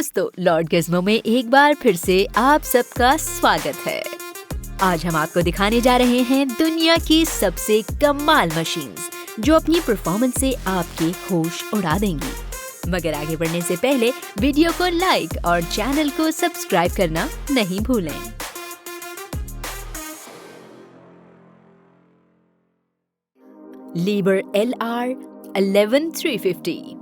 दोस्तों, Lord Gizmo में एक बार फिर से आप सबका स्वागत है। आज हम आपको दिखाने जा रहे हैं दुनिया की सबसे कमाल मशीन्स, जो अपनी परफॉर्मेंस से आपके होश उड़ा देंगी। मगर आगे बढ़ने से पहले वीडियो को लाइक और चैनल को सब्सक्राइब करना नहीं भूलें। लीबर LR11350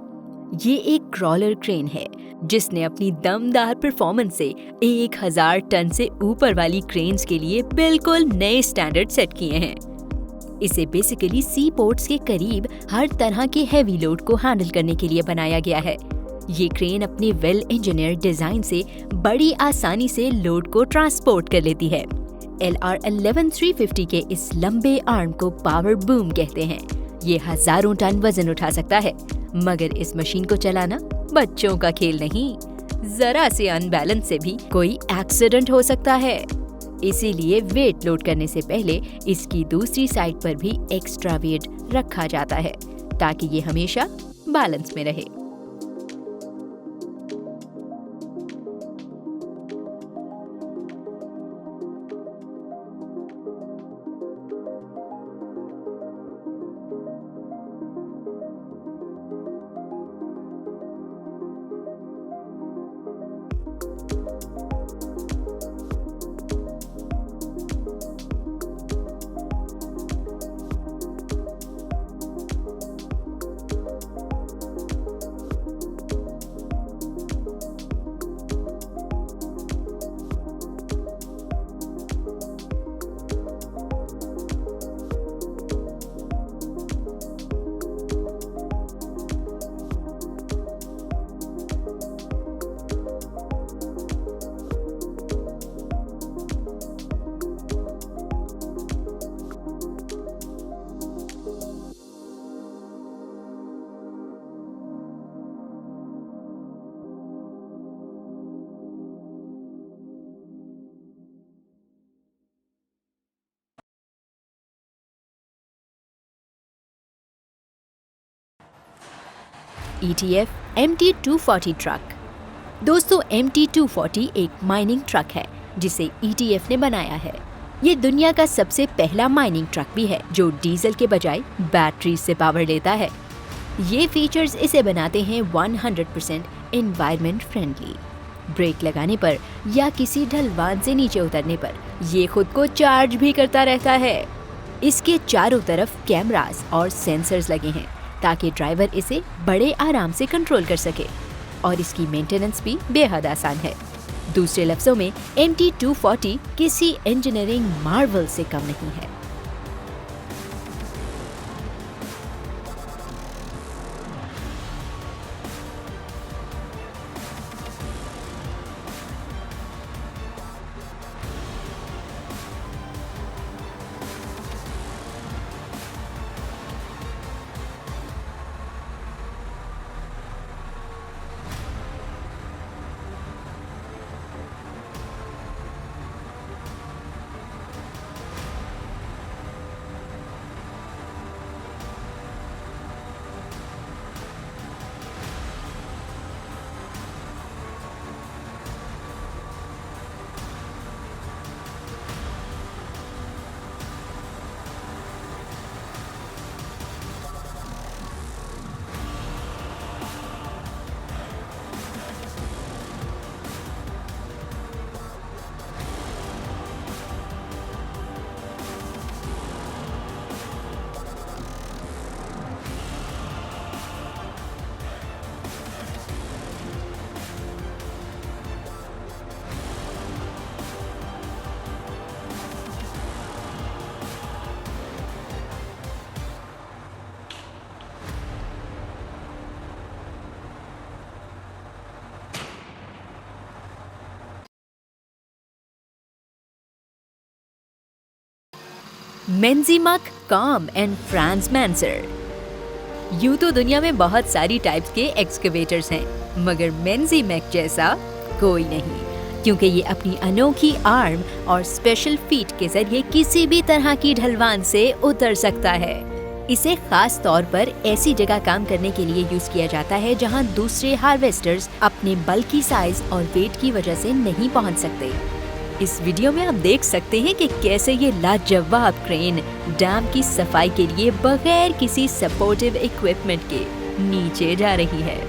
ये एक क्रॉलर क्रेन है जिसने अपनी दमदार परफॉर्मेंस से 1000 टन से ऊपर वाली क्रेन्स के लिए बिल्कुल नए स्टैंडर्ड सेट किए हैं। इसे बेसिकली सी पोर्ट्स के करीब हर तरह के हैवी लोड को हैंडल करने के लिए बनाया गया है। ये क्रेन अपने वेल इंजीनियर डिजाइन से बड़ी आसानी से लोड को ट्रांसपोर्ट कर लेती है। LR11350 के इस लंबे आर्म को पावर बूम कहते हैं। ये हजारों टन वजन उठा सकता है, मगर इस मशीन को चलाना बच्चों का खेल नहीं। जरा से अनबैलेंस से भी कोई एक्सीडेंट हो सकता है। इसीलिए वेट लोड करने से पहले इसकी दूसरी साइड पर भी एक्स्ट्रा वेट रखा जाता है ताकि ये हमेशा बैलेंस में रहे। ETF MT240 truck. दोस्तों, MT240 एक माइनिंग ट्रक है जिसे ETF ने बनाया है। ये दुनिया का सबसे पहला माइनिंग ट्रक भी है जो डीजल के बजाय बैटरी से पावर लेता है। ये फीचर्स इसे बनाते हैं 100% एनवायरनमेंट फ्रेंडली। ब्रेक लगाने पर या किसी ढलवान से नीचे उतरने पर ये खुद को चार्ज भी करता रहता है। इसके चारों तरफ कैमरास और सेंसर्स लगे हैं ताकि ड्राइवर इसे बड़े आराम से कंट्रोल कर सके, और इसकी मेंटेनेंस भी बेहद आसान है। दूसरे लफ्जों में MT240 किसी इंजीनियरिंग मार्वल से कम नहीं है। मेंजिमक, काम एंड फ्रांस मैंसर। यूं तो दुनिया में बहुत सारी टाइप्स के एक्सकेवेटर्स हैं, मगर मेंजिमक जैसा कोई नहीं, क्योंकि ये अपनी अनोखी आर्म और स्पेशल फीट के जरिए किसी भी तरह की ढलवान से उतर सकता है। इसे खास तौर पर ऐसी जगह काम करने के लिए यूज किया जाता है जहां दूसरे हार्वेस्टर्स अपने बल्कि साइज और वेट की वजह से नहीं पहुंच सकते। इस वीडियो में आप देख सकते हैं कि कैसे ये लाजवाब क्रेन डैम की सफाई के लिए बगैर किसी सपोर्टिव इक्विपमेंट के नीचे जा रही है।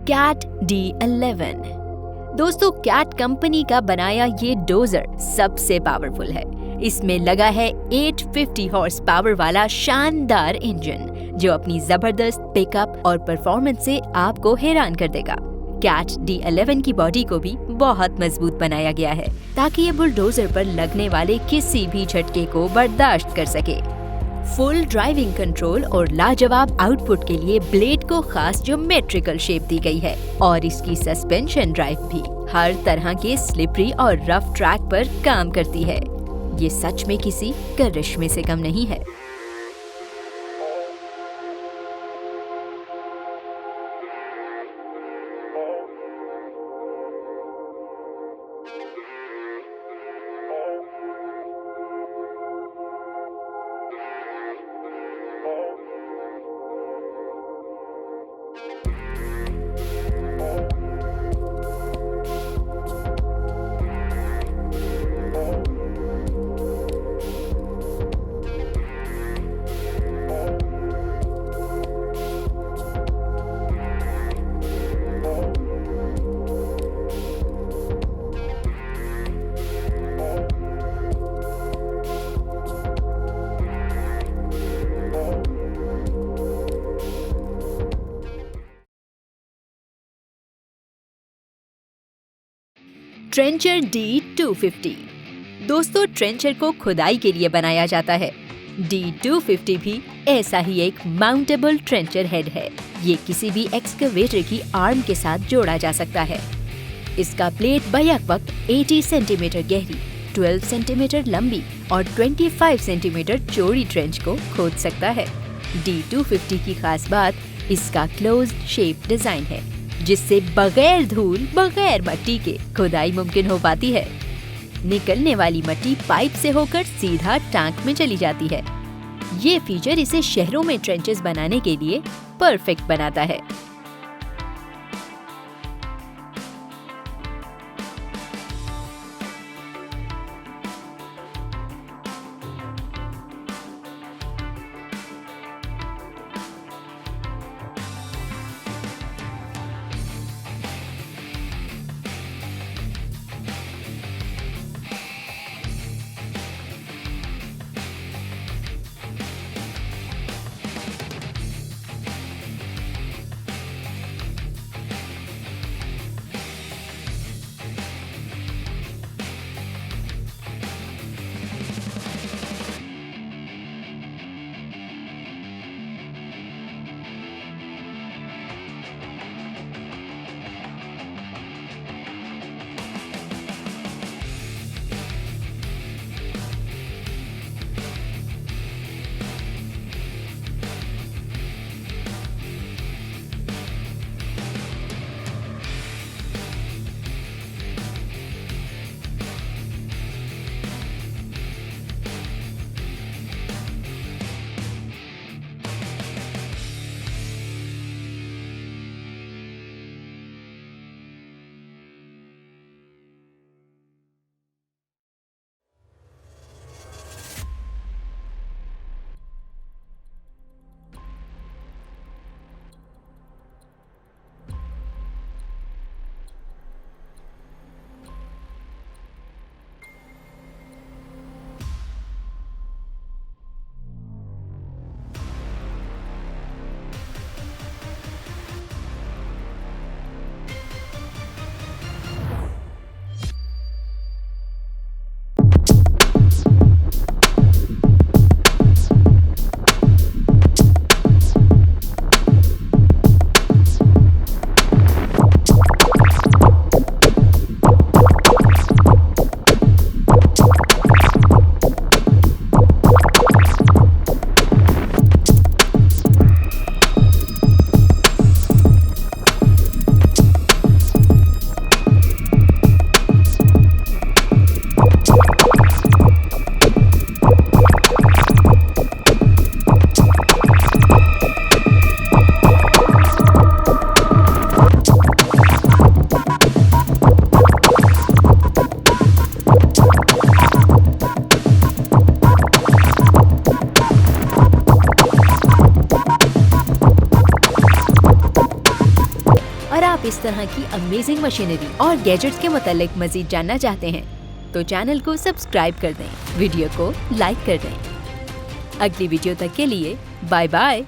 Cat D11। दोस्तों, कैट कंपनी का बनाया ये डोजर सबसे पावरफुल है। इसमें लगा है 850 हॉर्स पावर वाला शानदार इंजन जो अपनी जबरदस्त पिकअप और परफॉर्मेंस से आपको हैरान कर देगा। कैट D11 की बॉडी को भी बहुत मजबूत बनाया गया है ताकि ये बुलडोजर पर लगने वाले किसी भी झटके को बर्दाश्त कर सके। फुल ड्राइविंग कंट्रोल और लाजवाब आउटपुट के लिए ब्लेड को खास ज्योमेट्रिकल शेप दी गई है और इसकी सस्पेंशन ड्राइव भी हर तरह के स्लिपरी और रफ ट्रैक पर काम करती है। ये सच में किसी करिश्मे से कम नहीं है। Trencher D250। दोस्तों, ट्रेंचर को खुदाई के लिए बनाया जाता है। D250 भी ऐसा ही एक माउंटेबल ट्रेंचर हेड है। ये किसी भी एक्सकवेटर की आर्म के साथ जोड़ा जा सकता है। इसका प्लेट बैक वक्त 80 सेंटीमीटर गहरी, 12 सेंटीमीटर लंबी और 25 सेंटीमीटर चौड़ी ट्रेंच को खोद सकता है। D250 की खास बात इसका क्लोज्ड शेप डिजाइन है, जिससे बगैर धूल, बगैर मट्टी के खुदाई मुमकिन हो पाती है। निकलने वाली मट्टी पाइप से होकर सीधा टैंक में चली जाती है। ये फीचर इसे शहरों में ट्रेंचेस बनाने के लिए परफेक्ट बनाता है। और आप इस तरह की अमेजिंग मशीनरी और गैजेट्स के मुतालिक मजीद जानना चाहते हैं तो चैनल को सब्सक्राइब कर दें, वीडियो को लाइक कर दें। अगली वीडियो तक के लिए बाय बाय।